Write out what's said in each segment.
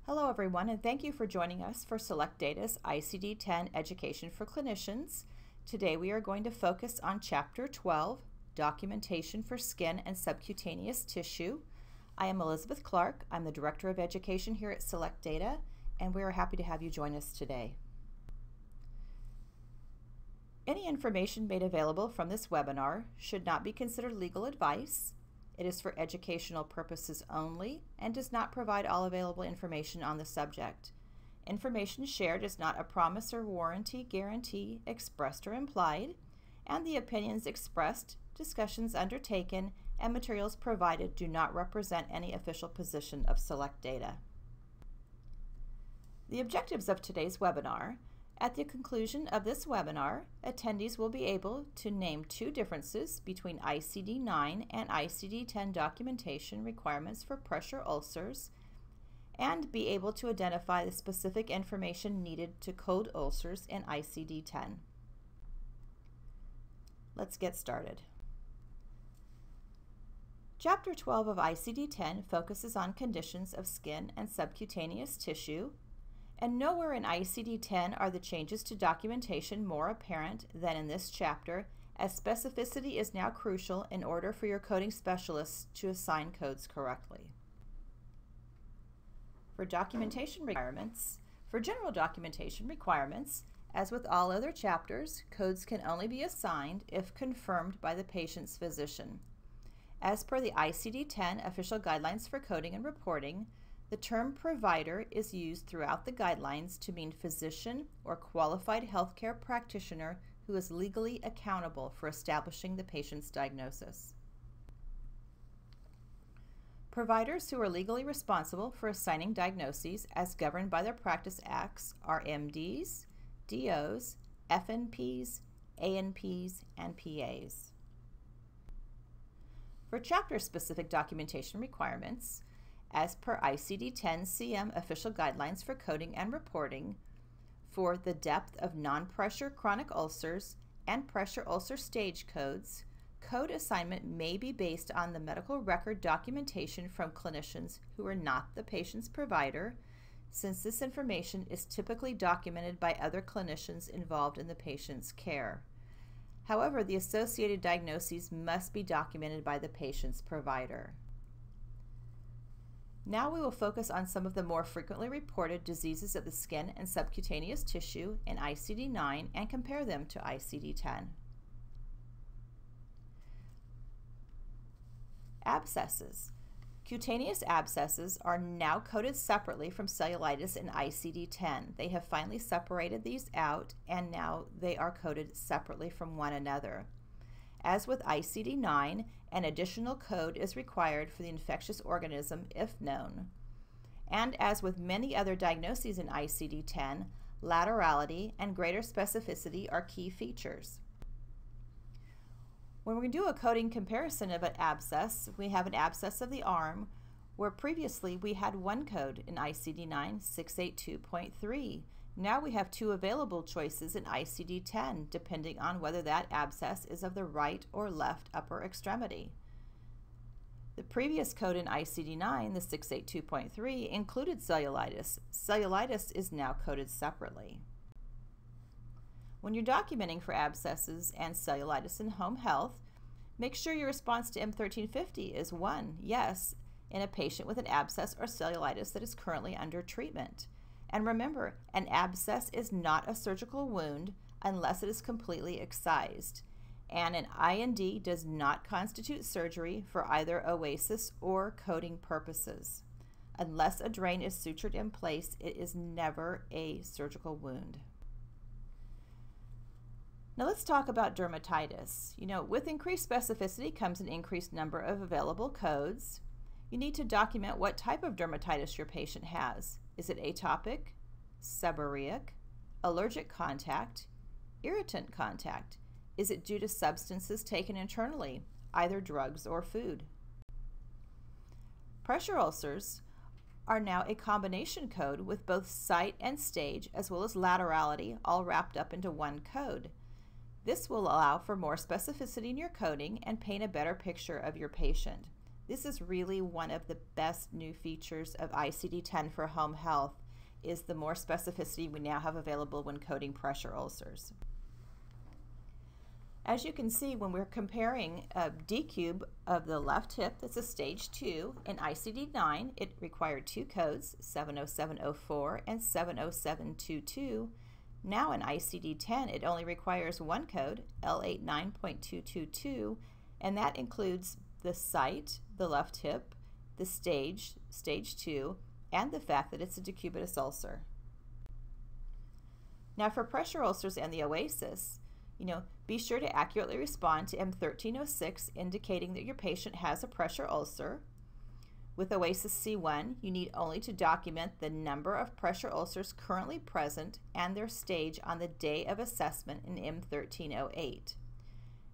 Hello everyone, and thank you for joining us for Subcutaneous ICD-10 Education for Clinicians. Today we are going to focus on Chapter 12, Documentation for Skin and Subcutaneous Tissue. I am Elizabeth Clark. I'm the Director of Education here at Select Data, and we are happy to have you join us today. Any information made available from this webinar should not be considered legal advice. It is for educational purposes only and does not provide all available information on the subject. Information shared is not a promise or warranty, guarantee, expressed or implied, and the opinions expressed, discussions undertaken, and materials provided do not represent any official position of Select Data. The objectives of today's webinar: at the conclusion of this webinar, attendees will be able to name two differences between ICD-9 and ICD-10 documentation requirements for pressure ulcers and be able to identify the specific information needed to code ulcers in ICD-10. Let's get started. Chapter 12 of ICD-10 focuses on conditions of skin and subcutaneous tissue, and nowhere in ICD-10 are the changes to documentation more apparent than in this chapter, as specificity is now crucial in order for your coding specialists to assign codes correctly. For general documentation requirements, as with all other chapters, codes can only be assigned if confirmed by the patient's physician. As per the ICD-10 official guidelines for coding and reporting, the term provider is used throughout the guidelines to mean physician or qualified healthcare practitioner who is legally accountable for establishing the patient's diagnosis. Providers who are legally responsible for assigning diagnoses as governed by their practice acts are MDs, DOs, FNPs, ANPs, and PAs. For chapter-specific documentation requirements, as per ICD-10 CM official guidelines for coding and reporting, for the depth of non-pressure chronic ulcers and pressure ulcer stage codes, code assignment may be based on the medical record documentation from clinicians who are not the patient's provider, since this information is typically documented by other clinicians involved in the patient's care. However, the associated diagnoses must be documented by the patient's provider. Now we will focus on some of the more frequently reported diseases of the skin and subcutaneous tissue in ICD-9 and compare them to ICD-10. Abscesses. Cutaneous abscesses are now coded separately from cellulitis in ICD-10. They have finally separated these out, and now they are coded separately from one another. As with ICD-9, an additional code is required for the infectious organism if known. And as with many other diagnoses in ICD-10, laterality and greater specificity are key features. When we do a coding comparison of an abscess, we have an abscess of the arm, where previously we had one code in ICD-9 682.3. Now we have two available choices in ICD-10, depending on whether that abscess is of the right or left upper extremity. The previous code in ICD-9, the 682.3, included cellulitis. Cellulitis is now coded separately. When you're documenting for abscesses and cellulitis in home health, make sure your response to M1350 is 1, yes, in a patient with an abscess or cellulitis that is currently under treatment. And remember, an abscess is not a surgical wound unless it is completely excised, and an IND does not constitute surgery for either OASIS or coding purposes. Unless a drain is sutured in place, it is never a surgical wound. Now let's talk about dermatitis. With increased specificity comes an increased number of available codes. You need to document what type of dermatitis your patient has. Is it atopic, seborrheic, allergic contact, irritant contact? Is it due to substances taken internally, either drugs or food? Pressure ulcers are now a combination code with both site and stage, as well as laterality, all wrapped up into one code. This will allow for more specificity in your coding and paint a better picture of your patient. This is really one of the best new features of ICD-10 for home health, is the more specificity we now have available when coding pressure ulcers. As you can see, when we're comparing a decub of the left hip, that's a stage 2. In ICD-9, it required 2 codes, 70704 and 70722. Now in ICD-10, it only requires 1 code, L89.222, and that includes the site, the left hip, the stage 2, and the fact that it's a decubitus ulcer. Now for pressure ulcers and the OASIS, be sure to accurately respond to M1306, indicating that your patient has a pressure ulcer. With OASIS C1, you need only to document the number of pressure ulcers currently present and their stage on the day of assessment in M1308.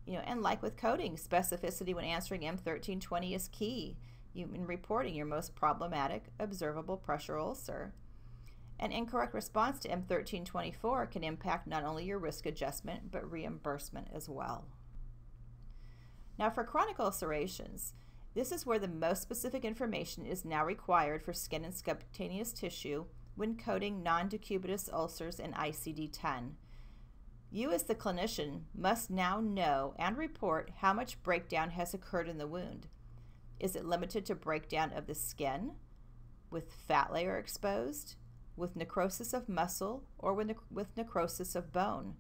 And like with coding, specificity when answering M1320 is key in reporting your most problematic observable pressure ulcer. An incorrect response to M1324 can impact not only your risk adjustment, but reimbursement as well. Now for chronic ulcerations, this is where the most specific information is now required for skin and subcutaneous tissue when coding non-decubitus ulcers in ICD-10. You as the clinician must now know and report how much breakdown has occurred in the wound. Is it limited to breakdown of the skin, with fat layer exposed, with necrosis of muscle, or with necrosis of bone?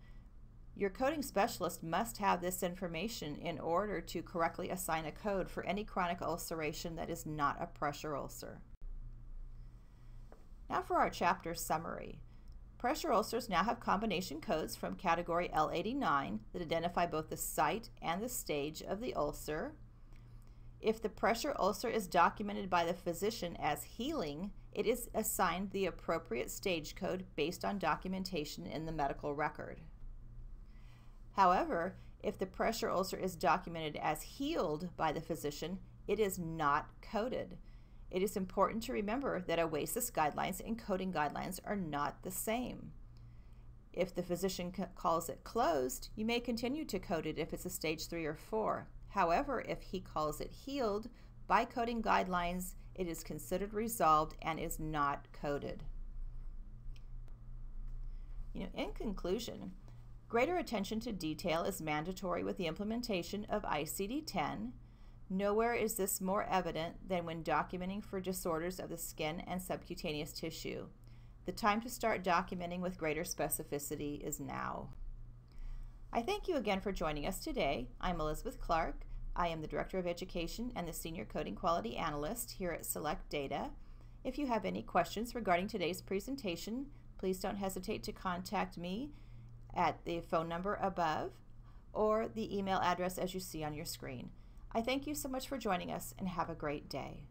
Your coding specialist must have this information in order to correctly assign a code for any chronic ulceration that is not a pressure ulcer. Now for our chapter summary. Pressure ulcers now have combination codes from category L89 that identify both the site and the stage of the ulcer. If the pressure ulcer is documented by the physician as healing, it is assigned the appropriate stage code based on documentation in the medical record. However, if the pressure ulcer is documented as healed by the physician, it is not coded. It is important to remember that OASIS guidelines and coding guidelines are not the same. If the physician calls it closed, you may continue to code it if it's a stage 3 or 4. However, if he calls it healed, by coding guidelines, it is considered resolved and is not coded. In conclusion, greater attention to detail is mandatory with the implementation of ICD-10. Nowhere is this more evident than when documenting for disorders of the skin and subcutaneous tissue. The time to start documenting with greater specificity is now. I thank you again for joining us today. I'm Elizabeth Clark. I am the Director of Education and the Senior Coding Quality Analyst here at Select Data. If you have any questions regarding today's presentation, please don't hesitate to contact me at the phone number above or the email address as you see on your screen. I thank you so much for joining us and have a great day.